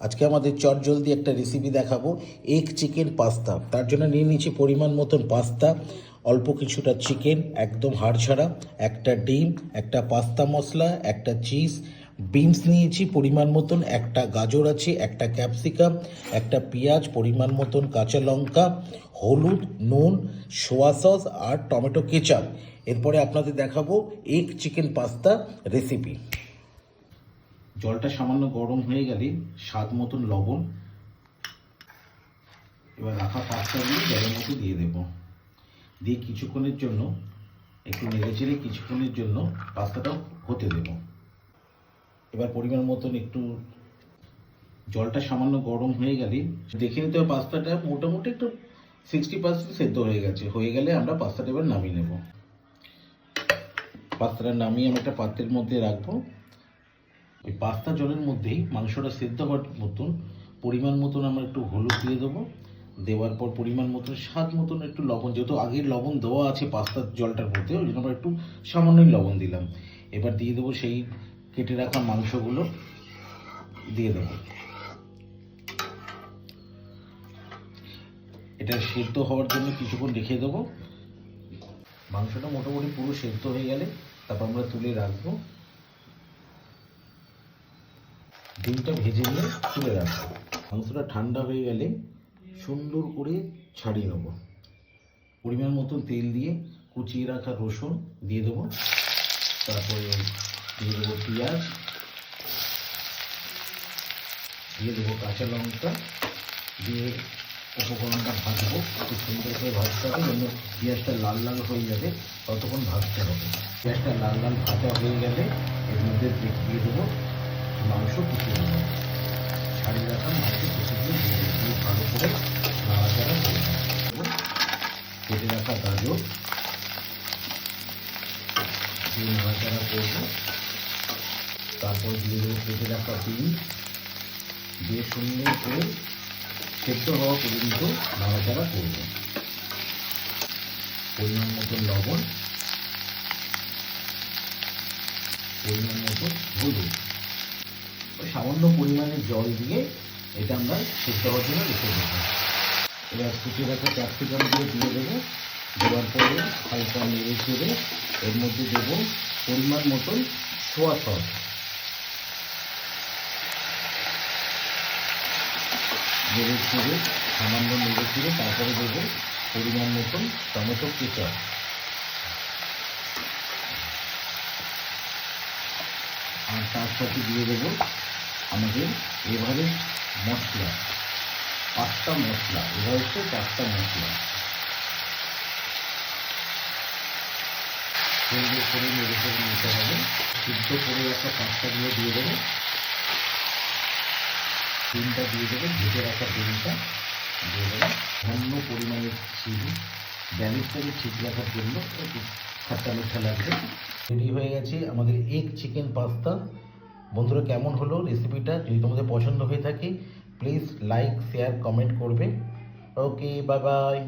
আজকে আমাদের চটজলদি একটা রেসিপি দেখাবো, এগ চিকেন পাস্তা। তার জন্য নিয়ে নিচ্ছি পরিমাণ মতন পাস্তা, অল্প কিছুটা চিকেন একদম হাড় ছাড়া, একটা ডিম, একটা পাস্তা মশলা, একটা চিজ, বিনস নিয়েছি পরিমাণ মতন, একটা গাজর আছে, একটা ক্যাপসিকাম, একটা পেঁয়াজ, পরিমাণ মতন কাঁচা লঙ্কা, হলুদ, নুন, সোয়া সস আর টমেটো কেচাপ। এরপরে আপনাদের দেখাবো এগ চিকেন পাস্তা রেসিপি। জলটা সামান্য গরম হয়ে গেলে স্বাদ মতন লবণ, এবার রাখা পাস্তাগুলো জলের মধ্যে দিয়ে দেব, দিয়ে কিছুক্ষণের জন্য একটু নেড়েচেড়ে কিছুক্ষণের জন্য পাস্তাটাও হতে দেব। এবার পরিমাণ মতন একটু জলটা সামান্য গরম হয়ে গেলে দেখে নিতে হবে পাস্তাটা মোটামুটি একটু 60% সেদ্ধ হয়ে গেছে। হয়ে গেলে আমরা পাস্তাটা এবার নামিয়ে নেব। পাস্তাটা নামিয়ে আমি একটা পাত্রের মধ্যে রাখবো। ওই পাস্তা জলের মধ্যেই মাংসটা সেদ্ধ হওয়ার মতন পরিমাণ মতন আমরা একটু হলুদ দিয়ে দেবো। দেওয়ার পর পরিমাণ মতন স্বাদ মতন একটু লবণ, যেহেতু আগের লবণ দেওয়া আছে পাস্তার জলটার মধ্যে, ওই জন্য আমরা একটু সামান্যই লবণ দিলাম। এবার দিয়ে দেবো সেই কেটে রাখা মাংসগুলো দিয়ে দেবো। এটা সেদ্ধ হওয়ার জন্য কিছুক্ষণ রেখে দেবো। মাংসটা মোটামুটি পুরো সেদ্ধ হয়ে গেলে তারপর আমরা তুলে রাখবো। ডিমটা ভেজে নিয়ে তুলে রাখবো। মাংসটা ঠান্ডা হয়ে গেলে সুন্দর করে ছাড়িয়ে নেবো। পরিমাণ মতন তেল দিয়ে কুচিয়ে রাখা রসুন দিয়ে দেবো, তারপরে দিয়ে দেবো পেঁয়াজ, দিয়ে দেবো কাঁচা লঙ্কা, দিয়ে উপকরণটা ভাজবো। খুব সুন্দর করে ভাজতে হবে, যেন পেঁয়াজটা লাল লাল হয়ে যাবে ততক্ষণ ভাজতে হবে। পেঁয়াজটা লাল লাল ভাজা হয়ে গেলে এর মধ্যে দিয়ে দেবো মাংস কুচিয়ে দেবো। ছাড়িয়ে রাখা মাংস কুচিয়ে দিয়ে ভালো করে নাড়াচাড়া করে দেবো। কেটে রাখা গাজর দিয়ে নাড়াচাড়া করবো। তারপর দিয়ে দেবো কেটে রাখা বিনস, দিয়ে সুন্দর করে সেদ্ধ হওয়া পর্যন্ত নাড়াচাড়া করবো। পরিমাণ মতো লবণ, পরিমাণ মতো হলুদ, সামান্য পরিমাণে জল দিয়ে এটা আমরা সেদ্ধ হওয়ার জন্য রেখে দেবো। এবার কুচিয়ে রাখা ক্যাপসিকামগুলো দিয়ে দেবো। দেওয়ার পরে হালকা নেড়ে চেড়ে এর মধ্যে দেবো পরিমাণ মতন সোয়া সস, নেড়ে চেড়ে সামান্য নেড়ে চেড়ে তারপরে দেবো পরিমাণ মতন টমেটো কেচাপ, আর তার সাথে দিয়ে দেবো আমাদের এভারেস্ট মশলা, পাস্তা মশলা, এভারেস্টের পাস্তা মশলা। সুন্দর করে নেড়ে চেড়ে নিতে হবে। সিদ্ধ করে রাখা পাস্তাগুলো দিয়ে দেবো, ডিমটা দিয়ে দেবো, ভেজে রাখা ডিমটা দিয়ে দেবো, সামান্য পরিমাণে চিনি, ব্যালেন্সটাকে ঠিক রাখার জন্য একটু খাট্টা মিঠা লাগবে। রেডি হয়ে গেছে আমাদের এগ চিকেন পাস্তা। বন্ধুরা, কেমন হলো রেসিপিটা? যদি তোমাদের পছন্দ হয়ে থাকে প্লিজ লাইক, শেয়ার, কমেন্ট করবে। ওকে, বাই বাই।